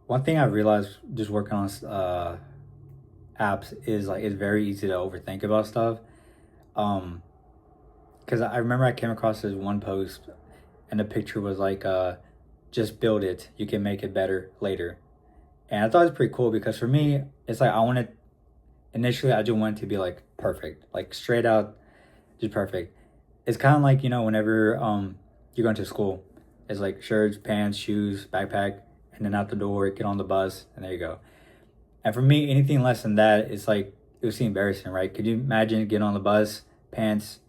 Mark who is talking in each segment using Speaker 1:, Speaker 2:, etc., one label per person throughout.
Speaker 1: one thing I realized just working on apps is like it's very easy to overthink about stuff. Um, because I remember I came across this one post and the picture was like, just build it, you can make it better later. And I thought it was pretty cool because for me, it's like I wanted initially I just wanted to be like perfect, like straight out, just perfect. It's kind of like, whenever you're going to school, it's like shirts, pants, shoes, backpack, and then out the door, get on the bus, and there you go. And for me, anything less than that, it's like it was embarrassing, right? Could you imagine getting on the bus, pants,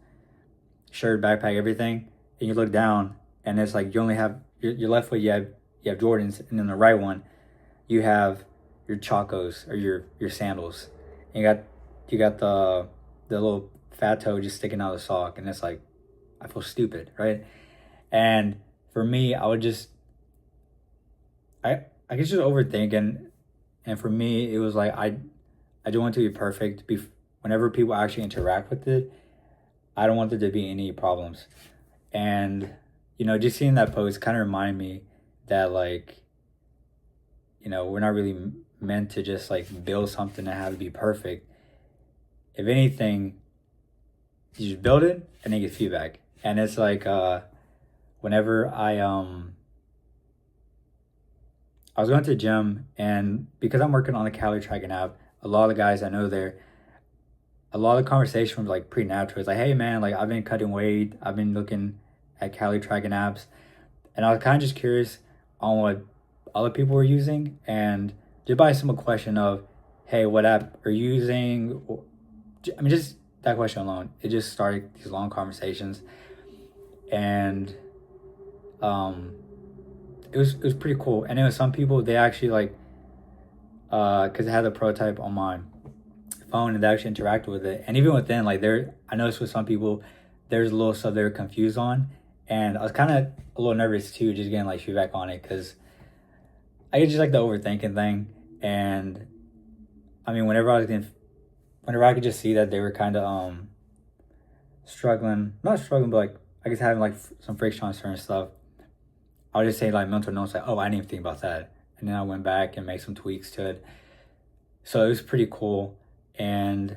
Speaker 1: shirt, backpack, everything, and you look down, and it's like you only have your left foot, you have Jordans, and then the right one, you have your chacos or your sandals. And you got the little fat toe just sticking out of the sock, and it's like I feel stupid, right? And for me, I would just I guess just overthinking, and for me, it was like I don't want it to be perfect. Whenever people actually interact with it, I don't want there to be any problems. And just seeing that post kind of reminded me that like we're not really meant to just like build something that have to be perfect. If anything, you just build it and then get feedback. And it's like whenever I was going to the gym, and because I'm working on the calorie tracking app, a lot of the guys I know there, a lot of the conversation was like pretty natural. It's like, hey man, like I've been cutting weight, I've been looking at calorie tracking apps, and I was kind of just curious on what other people were using, and just by a simple question of, hey, what app are you using? I mean, just that question alone, it just started these long conversations, and it was pretty cool. And it was some people they actually like because I had the prototype on my phone and they actually interacted with it. And even within like I noticed with some people there's a little stuff they were confused on, and I was kind of a little nervous too, just getting like feedback on it because I get just like the overthinking thing. And I mean, whenever I could just see that they were kind of struggling, not struggling, but like I guess having like some friction on certain stuff, I would just say like mental notes like, oh, I didn't even think about that. And then I went back and made some tweaks to it. So it was pretty cool. And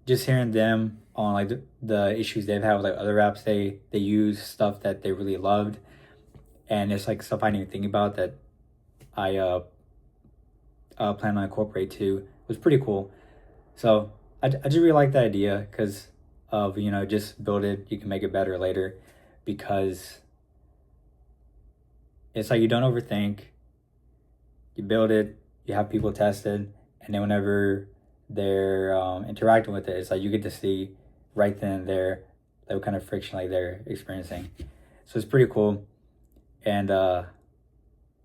Speaker 1: just hearing them on like the issues they've had with like other apps they use, stuff that they really loved. And it's like stuff I didn't even think about that I plan on incorporate too. It was pretty cool. So I just really like the idea because of, just build it, you can make it better later, because it's like you don't overthink, you build it, you have people test it, and then whenever they're interacting with it, it's like you get to see right then and there like what kind of friction like they're experiencing. So it's pretty cool. And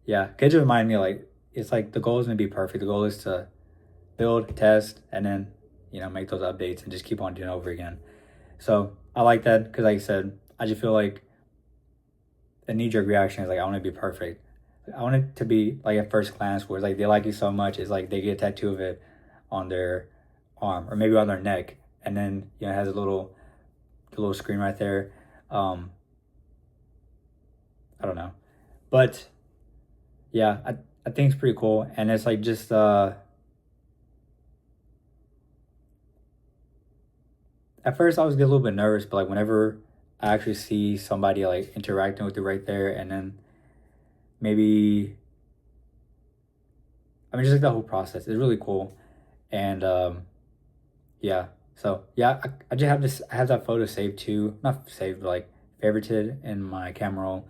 Speaker 1: yeah, it just remind me like it's like the goal isn't to be perfect. The goal is to build, test, and then make those updates and just keep on doing it over again. So I like that because, like I said, I just feel like a knee-jerk reaction is like I want to be perfect. I want it to be like at first glance where it's like they like you so much, it's like they get a tattoo of it on their arm or maybe on their neck, and then it has the little screen right there. I don't know, but yeah, I think it's pretty cool, and it's like just at first I was getting a little bit nervous, but like whenever I actually see somebody like interacting with it right there, and then maybe I mean just like the whole process is really cool. And yeah, so yeah, I just have this, I have that photo saved too, not saved, but like favorited in my camera roll,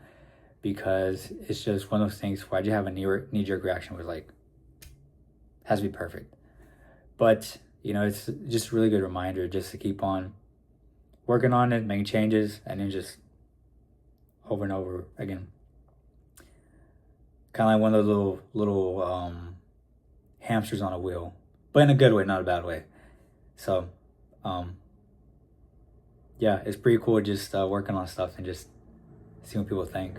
Speaker 1: because it's just one of those things where I just have a knee-jerk reaction where like has to be perfect. But it's just a really good reminder just to keep on working on it, making changes, and then just over and over again. Kind of like one of those little hamsters on a wheel, but in a good way, not a bad way. So yeah, it's pretty cool just working on stuff and just seeing what people think.